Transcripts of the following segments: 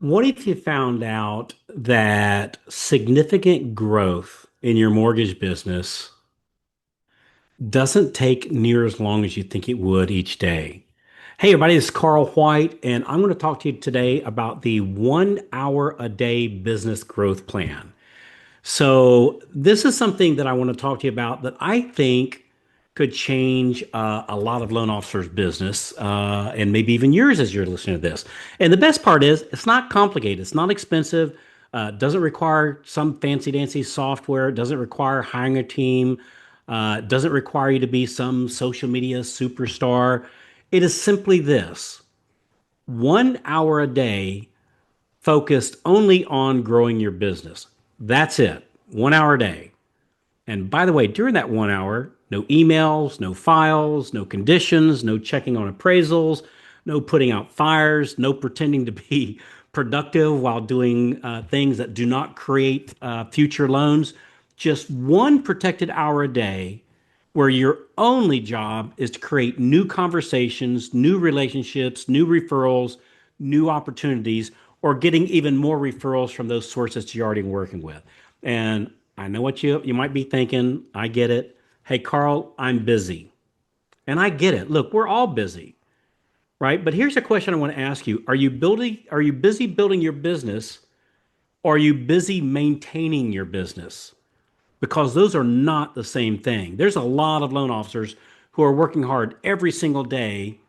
What if you found out that significant growth in your mortgage business doesn't take near as long as you think it would each day? Hey, everybody, this is Carl White, and I'm going to talk to you today about the 1 hour a day business growth plan. So, this is something that I want to talk to you about that I think could change a lot of loan officers' business and maybe even yours as you're listening to this. And the best part is, it's not complicated, it's not expensive, doesn't require some fancy dancy software, doesn't require hiring a team, doesn't require you to be some social media superstar. It is simply this: 1 hour a day focused only on growing your business. That's it. 1 hour a day. And by the way, during that 1 hour, no emails, no files, no conditions, no checking on appraisals, no putting out fires, no pretending to be productive while doing things that do not create future loans. Just one protected hour a day where your only job is to create new conversations, new relationships, new referrals, new opportunities, or getting even more referrals from those sources you're already working with. And I know what you might be thinking. I get it. Hey, Carl, I'm busy. And I get it. Look, we're all busy, right? But here's a question I want to ask you. Are you busy building your business, or are you busy maintaining your business? Because those are not the same thing. There's a lot of loan officers who are working hard every single day,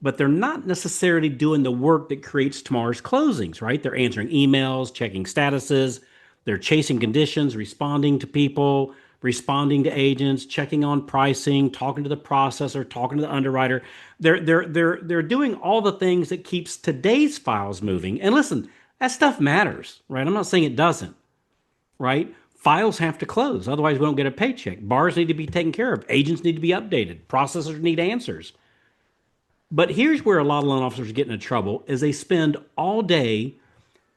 but they're not necessarily doing the work that creates tomorrow's closings, right? They're answering emails, checking statuses, they're chasing conditions, responding to people, responding to agents, checking on pricing, talking to the processor, talking to the underwriter. They're doing all the things that keeps today's files moving. And listen, that stuff matters, right? I'm not saying it doesn't, right? Files have to close, otherwise we don't get a paycheck. Bars need to be taken care of. Agents need to be updated. Processors need answers. But here's where a lot of loan officers get into trouble: is they spend all day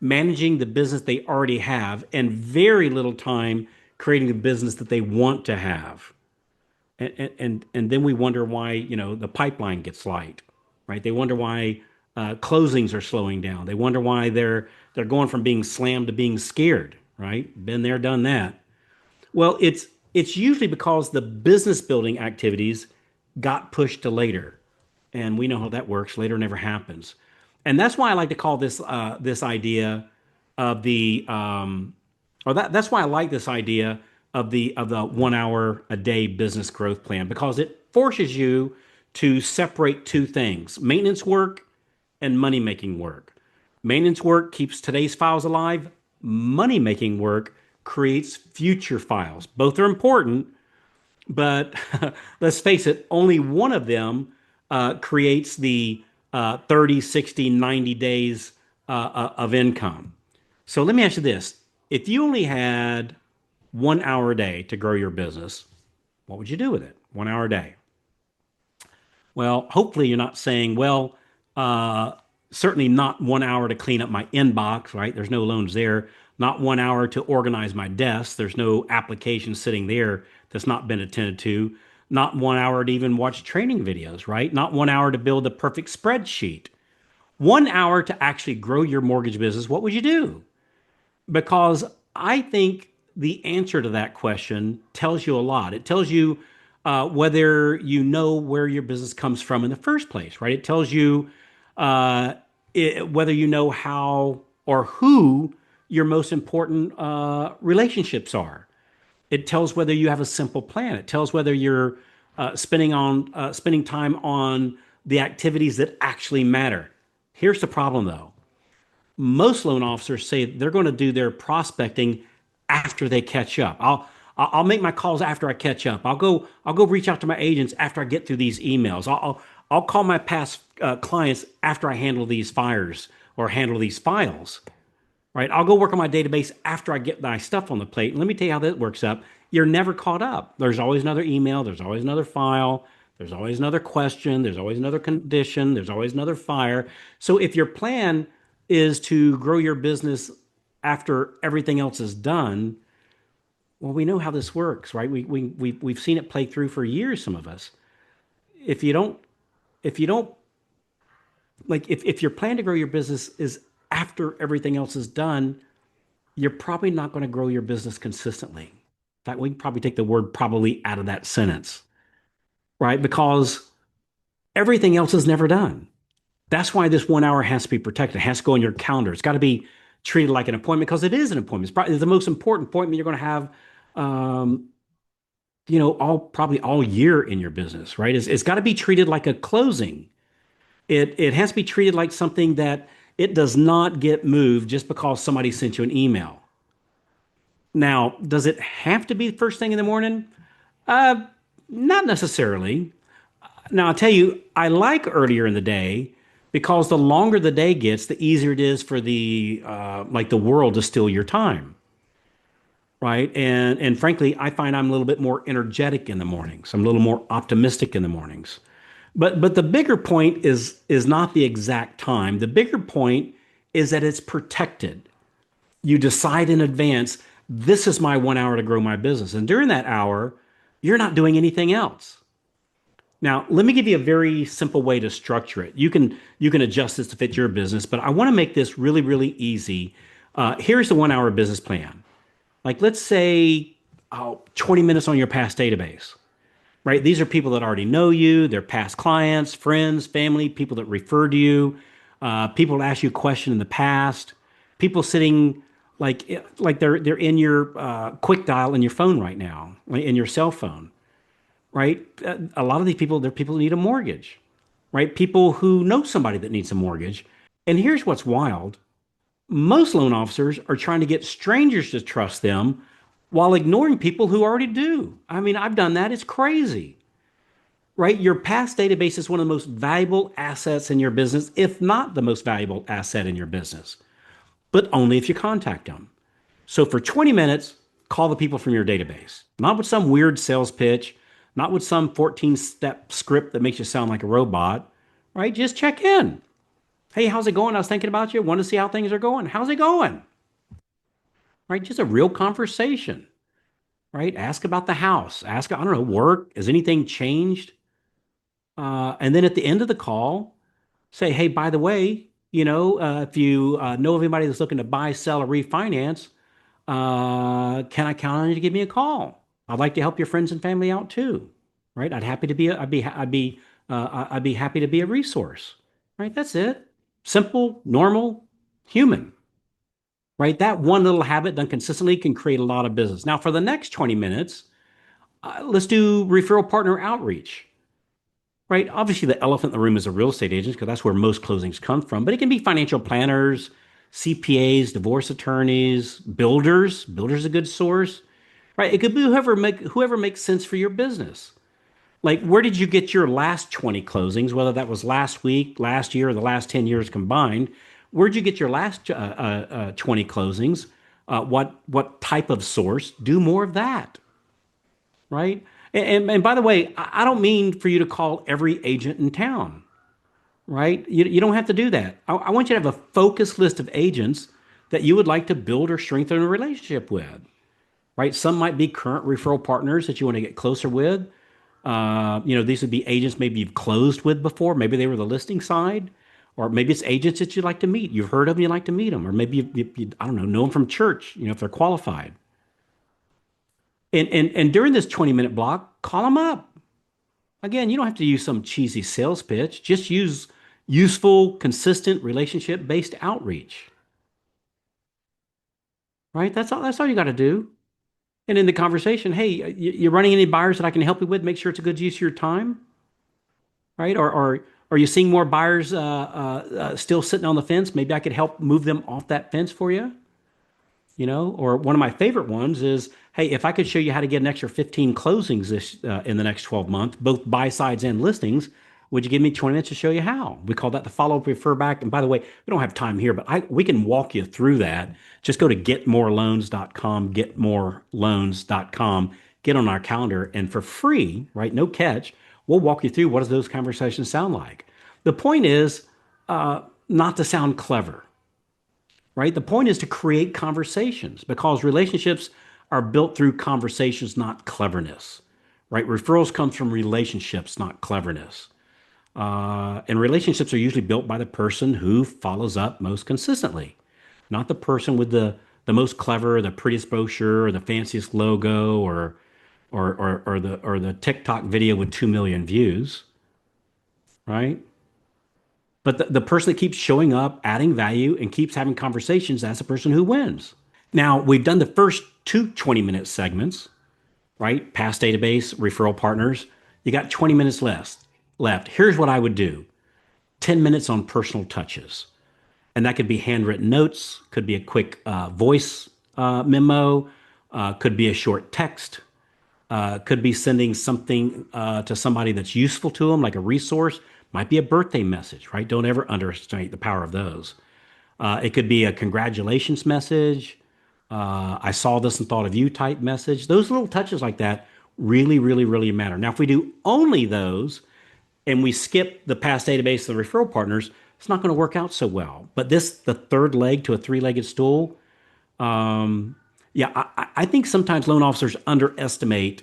managing the business they already have and very little time creating the business that they want to have. And then we wonder why, the pipeline gets light, right? They wonder why closings are slowing down. They wonder why they're going from being slammed to being scared, right? Been there, done that. Well, it's usually because the business building activities got pushed to later, and we know how that works. Later never happens, and that's why I like to call this idea of the or that's why I like this idea of the 1 hour a day business growth plan, because it forces you to separate two things: maintenance work and money making work. Maintenance work keeps today's files alive. Money making work creates future files. Both are important, but let's face it, only one of them creates the 30, 60, 90 days of income. So let me ask you this. If you only had 1 hour a day to grow your business, what would you do with it? 1 hour a day. Well, hopefully you're not saying, well, uh, certainly not 1 hour to clean up my inbox, right? There's no loans there. Not 1 hour to organize my desk. There's no application sitting there that's not been attended to. Not 1 hour to even watch training videos, right? Not 1 hour to build the perfect spreadsheet. 1 hour to actually grow your mortgage business. What would you do? Because I think the answer to that question tells you a lot. It tells you whether you know where your business comes from in the first place, right? It tells you uh, whether you know how or who your most important relationships are. It tells whether you have a simple plan. It tells whether you're spending time on the activities that actually matter. Here's the problem, though: most loan officers say they're going to do their prospecting after they catch up. I'll make my calls after I catch up. I'll go reach out to my agents after I get through these emails. I'll call my past clients after I handle these fires or handle these files. Right? I'll go work on my database after I get my stuff on the plate. And let me tell you how that works up. You're never caught up. There's always another email. There's always another file. There's always another question. There's always another condition. There's always another fire. So if your plan is to grow your business after everything else is done, well, we know how this works, right? We've seen it play through for years, some of us. If you don't, if you don't, like, if your plan to grow your business is after everything else is done, you're probably not going to grow your business consistently. In fact, we can probably take the word probably out of that sentence, right? Because everything else is never done. That's why this 1 hour has to be protected. It has to go in your calendar. It's got to be treated like an appointment because it is an appointment. It's probably the most important appointment you're going to have, um, all probably all year in your business, right? It's got to be treated like a closing. It has to be treated like something that it does not get moved just because somebody sent you an email. Now, does it have to be first thing in the morning? Uh, Not necessarily. Now, I'll tell you, I like earlier in the day because the longer the day gets, the easier it is for the world to steal your time, right? And frankly, I find I'm a little bit more energetic in the mornings. I'm a little more optimistic in the mornings. But the bigger point is not the exact time. The bigger point is that it's protected. You decide in advance, this is my 1 hour to grow my business. And during that hour, you're not doing anything else. Now, let me give you a very simple way to structure it. You can adjust this to fit your business, but I want to make this really, really easy. Here's the 1 hour business plan. Like, let's say 20 minutes on your past database, right? These are people that already know you, they're past clients, friends, family, people that referred to you, people that asked you a question in the past, people sitting like they're in your quick dial in your phone right now, like in your cell phone, right? A lot of these people, they're people who need a mortgage, right? People who know somebody that needs a mortgage. And here's what's wild. Most loan officers are trying to get strangers to trust them while ignoring people who already do. I mean, I've done that. It's crazy, right? Your past database is one of the most valuable assets in your business, if not the most valuable asset in your business, but only if you contact them. So for 20 minutes, call the people from your database, not with some weird sales pitch, not with some 14-step script that makes you sound like a robot, right? Just check in. Hey, how's it going? I was thinking about you. Want to see how things are going. How's it going? Right? Just a real conversation, right? Ask about the house. Ask, I don't know, work. Has anything changed? And then at the end of the call, say, hey, by the way, if you know of anybody that's looking to buy, sell, or refinance, can I count on you to give me a call? I'd like to help your friends and family out too, right? I'd be happy to be a resource, right? That's it. Simple, normal, human, right? That one little habit done consistently can create a lot of business. Now, for the next 20 minutes, let's do referral partner outreach, right? Obviously, the elephant in the room is the real estate agents because that's where most closings come from, but it can be financial planners, CPAs, divorce attorneys, builders. Builders is a good source, right? It could be whoever makes sense for your business. Like, where did you get your last 20 closings, whether that was last week, last year, or the last 10 years combined? Where'd you get your last 20 closings? What type of source? Do more of that, right? And by the way, I don't mean for you to call every agent in town, right? You don't have to do that. I want you to have a focused list of agents that you would like to build or strengthen a relationship with, right? Some might be current referral partners that you want to get closer with. These would be agents maybe you've closed with before. Maybe they were the listing side, or maybe it's agents that you'd like to meet. You've heard of them, you'd like to meet them, or maybe I don't know them from church. If they're qualified. And during this 20-minute block, call them up. Again, you don't have to use some cheesy sales pitch. Just use useful, consistent, relationship-based outreach. Right? That's all you got to do. And in the conversation, hey, you're running any buyers that I can help you with? Make sure it's a good use of your time, right? Or are you seeing more buyers still sitting on the fence? Maybe I could help move them off that fence for you. Or one of my favorite ones is, hey, if I could show you how to get an extra 15 closings in the next 12 months, both buy sides and listings, would you give me 20 minutes to show you how? We call that the follow up refer back. And by the way, we don't have time here, but we can walk you through that. Just go to getmoreloans.com, getmoreloans.com, get on our calendar, and for free, right? No catch, we'll walk you through what does those conversations sound like. The point is not to sound clever, right? The point is to create conversations because relationships are built through conversations, not cleverness, right? Referrals come from relationships, not cleverness. And relationships are usually built by the person who follows up most consistently, not the person with the most clever, the prettiest brochure, or the fanciest logo, or the TikTok video with 2 million views, right? But the person that keeps showing up, adding value, and keeps having conversations, that's the person who wins. Now, we've done the first two 20-minute segments, right? Past database, referral partners. You got 20 minutes left. Here's what I would do: 10 minutes on personal touches. And that could be handwritten notes, could be a quick voice memo, could be a short text, could be sending something to somebody that's useful to them, like a resource. Might be a birthday message, right? Don't ever underestimate the power of those. It could be a congratulations message. I saw this and thought of you type message. Those little touches like that really, really, really matter. Now, if we do only those and we skip the past database and the referral partners, it's not going to work out so well. But this, the third leg to a three-legged stool, yeah, I think sometimes loan officers underestimate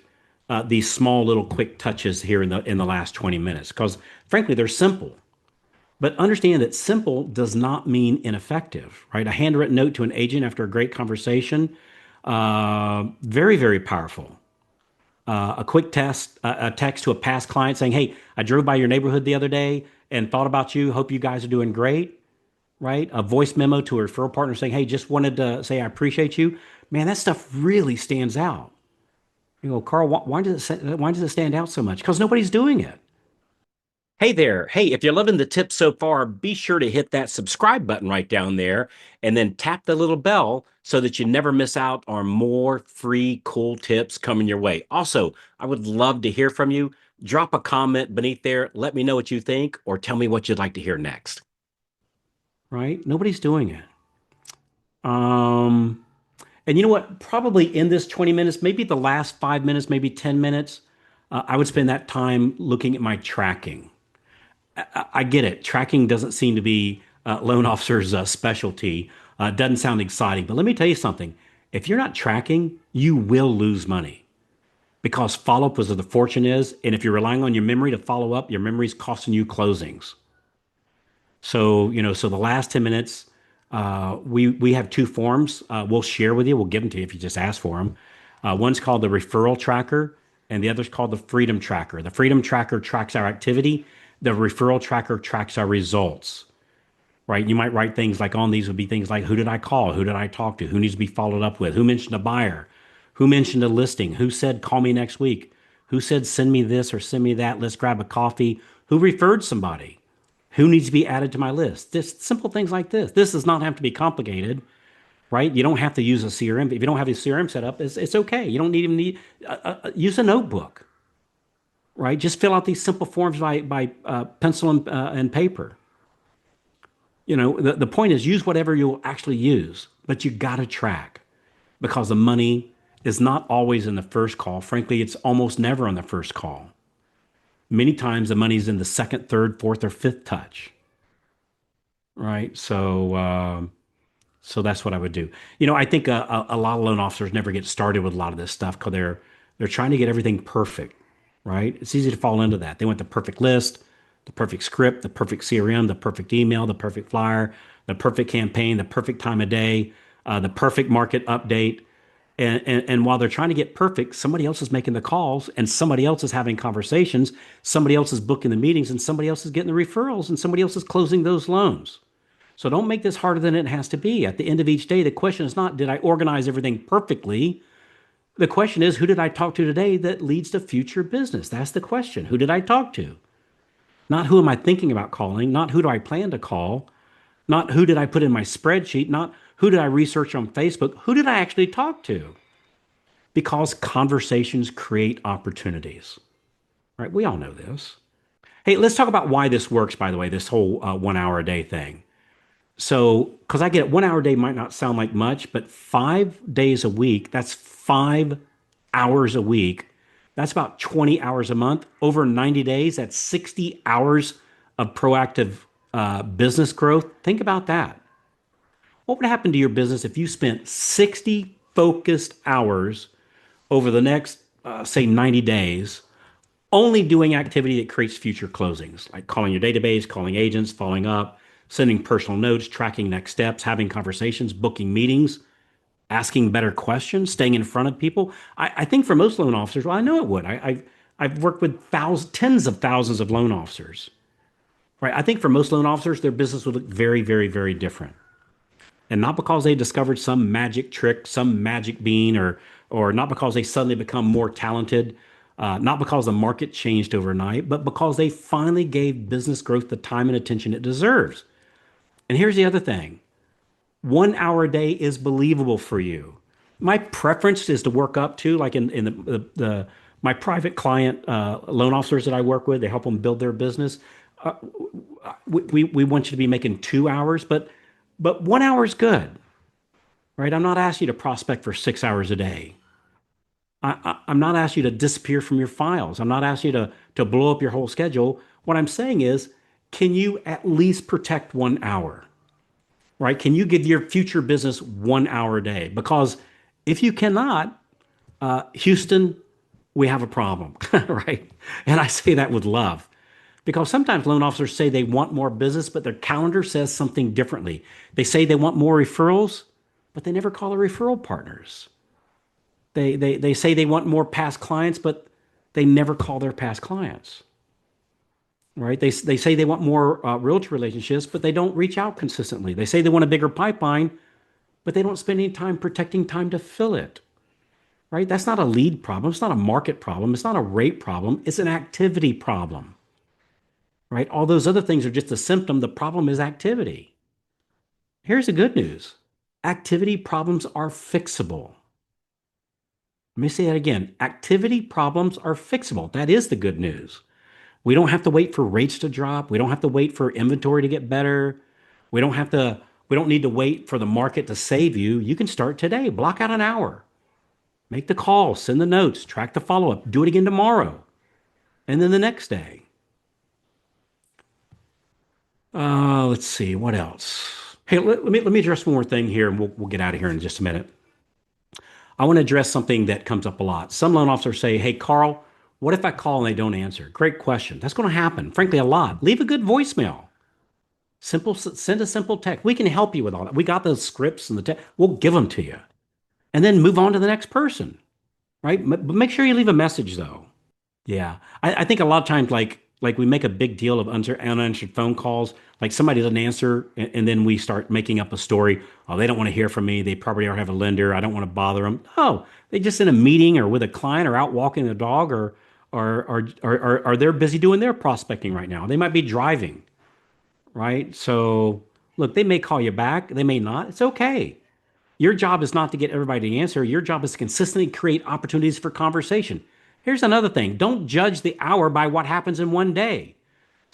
these small little quick touches here in the last 20 minutes because frankly they're simple. But understand that simple does not mean ineffective, right? A handwritten note to an agent after a great conversation, very, very powerful. A quick a text to a past client saying, "Hey, I drove by your neighborhood the other day and thought about you. Hope you guys are doing great." Right? A voice memo to a referral partner saying, "Hey, just wanted to say I appreciate you." Man, that stuff really stands out. You go, Carl, why does it stand out so much? Because nobody's doing it. Hey there. Hey, if you're loving the tips so far, be sure to hit that subscribe button right down there and then tap the little bell so that you never miss out on more free, cool tips coming your way. Also, I would love to hear from you. Drop a comment beneath there. Let me know what you think or tell me what you'd like to hear next. Right? Nobody's doing it. Um, and you know what? Probably in this 20 minutes, maybe the last 5 minutes, maybe 10 minutes, I would spend that time looking at my tracking. I get it. Tracking doesn't seem to be loan officers' specialty. Doesn't sound exciting, but let me tell you something. If you're not tracking, you will lose money because follow up is where the fortune is. And if you're relying on your memory to follow up, your memory's costing you closings. So, so the last 10 minutes, we have two forms we'll share with you. We'll give them to you if you just ask for them. One's called the referral tracker, and the other's called the freedom tracker. The freedom tracker tracks our activity. The referral tracker tracks our results, right? You might write things like on these would be things like who did I call? Who did I talk to? Who needs to be followed up with? Who mentioned a buyer? Who mentioned a listing? Who said call me next week? Who said send me this or send me that? Let's grab a coffee. Who referred somebody? Who needs to be added to my list? Just simple things like this. This does not have to be complicated, right? You don't have to use a CRM. If you don't have a CRM set up, it's okay. You don't need even need use a notebook, right? Just fill out these simple forms by pencil and paper. The point is use whatever you'll actually use, but you got to track because the money is not always in the first call. Frankly, it's almost never on the first call. Many times the money's in the second, third, fourth, or fifth touch, right? So that's what I would do. I think a lot of loan officers never get started with a lot of this stuff because they're trying to get everything perfect, right? It's easy to fall into that. They want the perfect list, the perfect script, the perfect CRM, the perfect email, the perfect flyer, the perfect campaign, the perfect time of day, the perfect market update. And while they're trying to get perfect, somebody else is making the calls and somebody else is having conversations, somebody else is booking the meetings, and somebody else is getting the referrals, and somebody else is closing those loans. So don't make this harder than it has to be. At the end of each day, the question is not, did I organize everything perfectly? The question is, who did I talk to today that leads to future business? That's the question. Who did I talk to? Not who am I thinking about calling, not who do I plan to call, not who did I put in my spreadsheet, not who did I research on Facebook, who did I actually talk to? Because conversations create opportunities, right? We all know this. Hey, let's talk about why this works, by the way, this whole 1 hour a day thing. So, because I get it, 1 hour a day might not sound like much, but 5 days a week, that's 5 hours a week. That's about 20 hours a month. Over 90 days, that's 60 hours of proactive business growth. Think about that. What would happen to your business if you spent 60 focused hours over the next, say, 90 days Only doing activity that creates future closings, like calling your database, calling agents, following up, sending personal notes, tracking next steps, having conversations, booking meetings, asking better questions, staying in front of people. I think for most loan officers, well, I know it would. I've worked with thousands, tens of thousands of loan officers, right? I think for most loan officers, their business would look very, very, very different. And not because they discovered some magic trick, some magic bean, or not because they suddenly become more talented, not because the market changed overnight, but because they finally gave business growth the time and attention it deserves. And here's the other thing: 1 hour a day is believable for you. My preference is to work up to, like in the my private client loan officers that I work with, they help them build their business. We want you to be making 2 hours, but 1 hour is good, right? I'm not asking you to prospect for 6 hours a day. I'm not asking you to disappear from your files. I'm not asking you to blow up your whole schedule. What I'm saying is, can you at least protect 1 hour, right? Can you give your future business 1 hour a day? Because if you cannot, Houston, we have a problem, right? And I say that with love because sometimes loan officers say they want more business, but their calendar says something differently. They say they want more referrals, but they never call their referral partners. They say they want more past clients, but they never call their past clients, right? They say they want more realtor relationships, but they don't reach out consistently. They say they want a bigger pipeline, but they don't spend any time protecting time to fill it, right? That's not a lead problem. It's not a market problem. It's not a rate problem. It's an activity problem, right? All those other things are just a symptom. The problem is activity. Here's the good news: activity problems are fixable. Let me say that again. Activity problems are fixable. That is the good news. We don't have to wait for rates to drop. We don't have to wait for inventory to get better. We don't have to, we don't need to wait for the market to save you. You can start today. Block out an hour. Make the call, send the notes, track the follow up, do it again tomorrow, and then the next day. Let's see, what else? Hey, let me address one more thing here and we'll get out of here in just a minute. I want to address something that comes up a lot. Some loan officers say, hey, Carl, what if I call and they don't answer? Great question. That's going to happen, frankly, a lot. Leave a good voicemail. Send a simple text. We can help you with all that. We got those scripts and the text. We'll give them to you. And then move on to the next person, right? But make sure you leave a message though. Yeah. I think a lot of times, like we make a big deal of unanswered phone calls. Like somebody doesn't answer, and then we start making up a story. Oh, they don't want to hear from me. They probably already have a lender. I don't want to bother them. No, they just in a meeting or with a client or out walking the dog or they're busy doing their prospecting right now. They might be driving, right? So look, they may call you back. They may not. It's okay. Your job is not to get everybody to answer. Your job is to consistently create opportunities for conversation. Here's another thing: don't judge the hour by what happens in one day.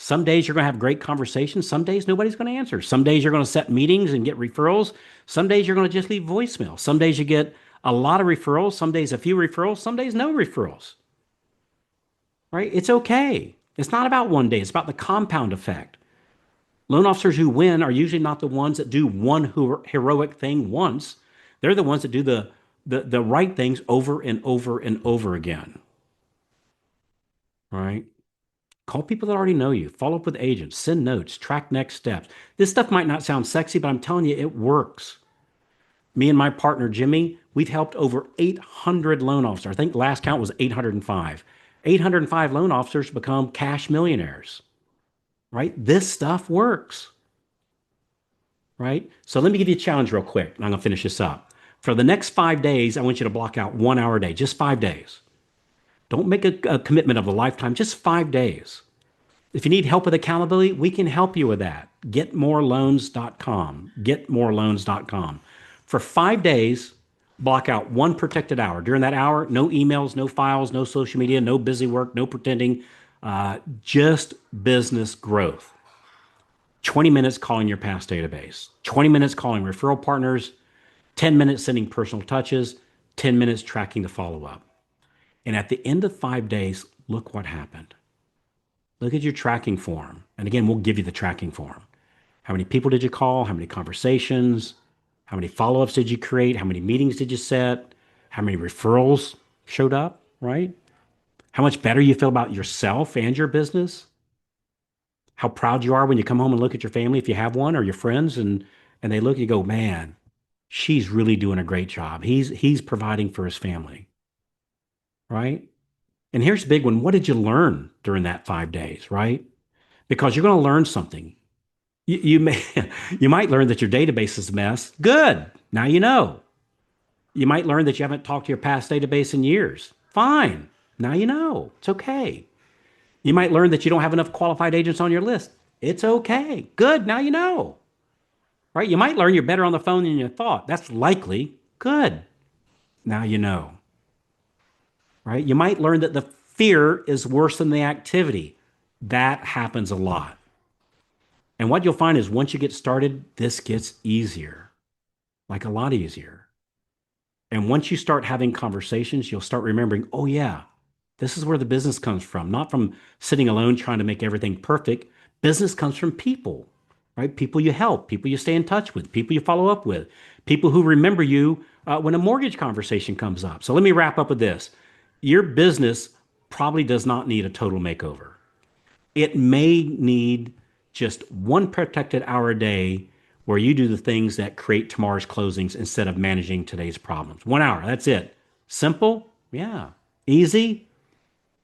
Some days you're going to have great conversations. Some days nobody's going to answer. Some days you're going to set meetings and get referrals. Some days you're going to just leave voicemail. Some days you get a lot of referrals. Some days a few referrals. Some days no referrals, right? It's okay. It's not about one day. It's about the compound effect. Loan officers who win are usually not the ones that do one heroic thing once. They're the ones that do the right things over and over and over again, right? Call people that already know you, follow up with agents, send notes, track next steps. This stuff might not sound sexy, but I'm telling you, it works. Me and my partner, Jimmy, we've helped over 800 loan officers. I think last count was 805. 805 loan officers become cash millionaires, right? This stuff works, right? So let me give you a challenge real quick, and I'm going to finish this up. For the next 5 days, I want you to block out 1 hour a day, just 5 days. Don't make a commitment of a lifetime, just 5 days. If you need help with accountability, we can help you with that. Getmoreloans.com. Getmoreloans.com. For 5 days, block out one protected hour. During that hour, no emails, no files, no social media, no busy work, no pretending, just business growth. 20 minutes calling your past database, 20 minutes calling referral partners, 10 minutes sending personal touches, 10 minutes tracking the follow up. And at the end of 5 days, look what happened. Look at your tracking form. And again, we'll give you the tracking form. How many people did you call? How many conversations? How many follow ups did you create? How many meetings did you set? How many referrals showed up, right? How much better you feel about yourself and your business? How proud you are when you come home and look at your family, if you have one, or your friends, and they look at you and go, man, she's really doing a great job. He's providing for his family, right? And here's the big one. What did you learn during that 5 days, right? Because you're going to learn something. You may you might learn that your database is a mess. Good. Now you know. You might learn that you haven't talked to your past database in years. Fine. Now you know. It's okay. You might learn that you don't have enough qualified agents on your list. It's okay. Good. Now you know. Right? You might learn you're better on the phone than you thought. That's likely. Good. Now you know. Right? You might learn that the fear is worse than the activity. That happens a lot. And what you'll find is once you get started, this gets easier, like a lot easier. And once you start having conversations, you'll start remembering, oh, yeah, this is where the business comes from, not from sitting alone trying to make everything perfect. Business comes from people, right? People you help, people you stay in touch with, people you follow up with, people who remember you when a mortgage conversation comes up. So let me wrap up with this. Your business probably does not need a total makeover. It may need just one protected hour a day where you do the things that create tomorrow's closings instead of managing today's problems. 1 hour, that's it. Simple? Yeah. Easy?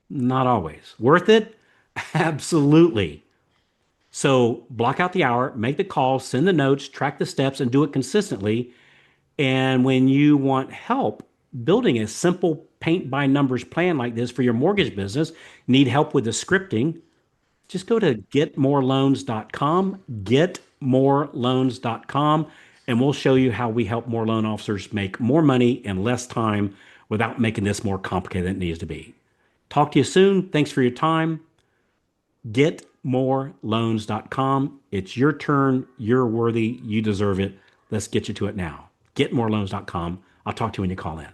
Not always. Worth it? Absolutely. So block out the hour, make the calls, send the notes, track the steps, and do it consistently. And when you want help building a simple paint by numbers plan like this for your mortgage business, need help with the scripting, just go to getmoreloans.com, getmoreloans.com, and we'll show you how we help more loan officers make more money in less time without making this more complicated than it needs to be. Talk to you soon. Thanks for your time. Getmoreloans.com. It's your turn. You're worthy. You deserve it. Let's get you to it now. Getmoreloans.com. I'll talk to you when you call in.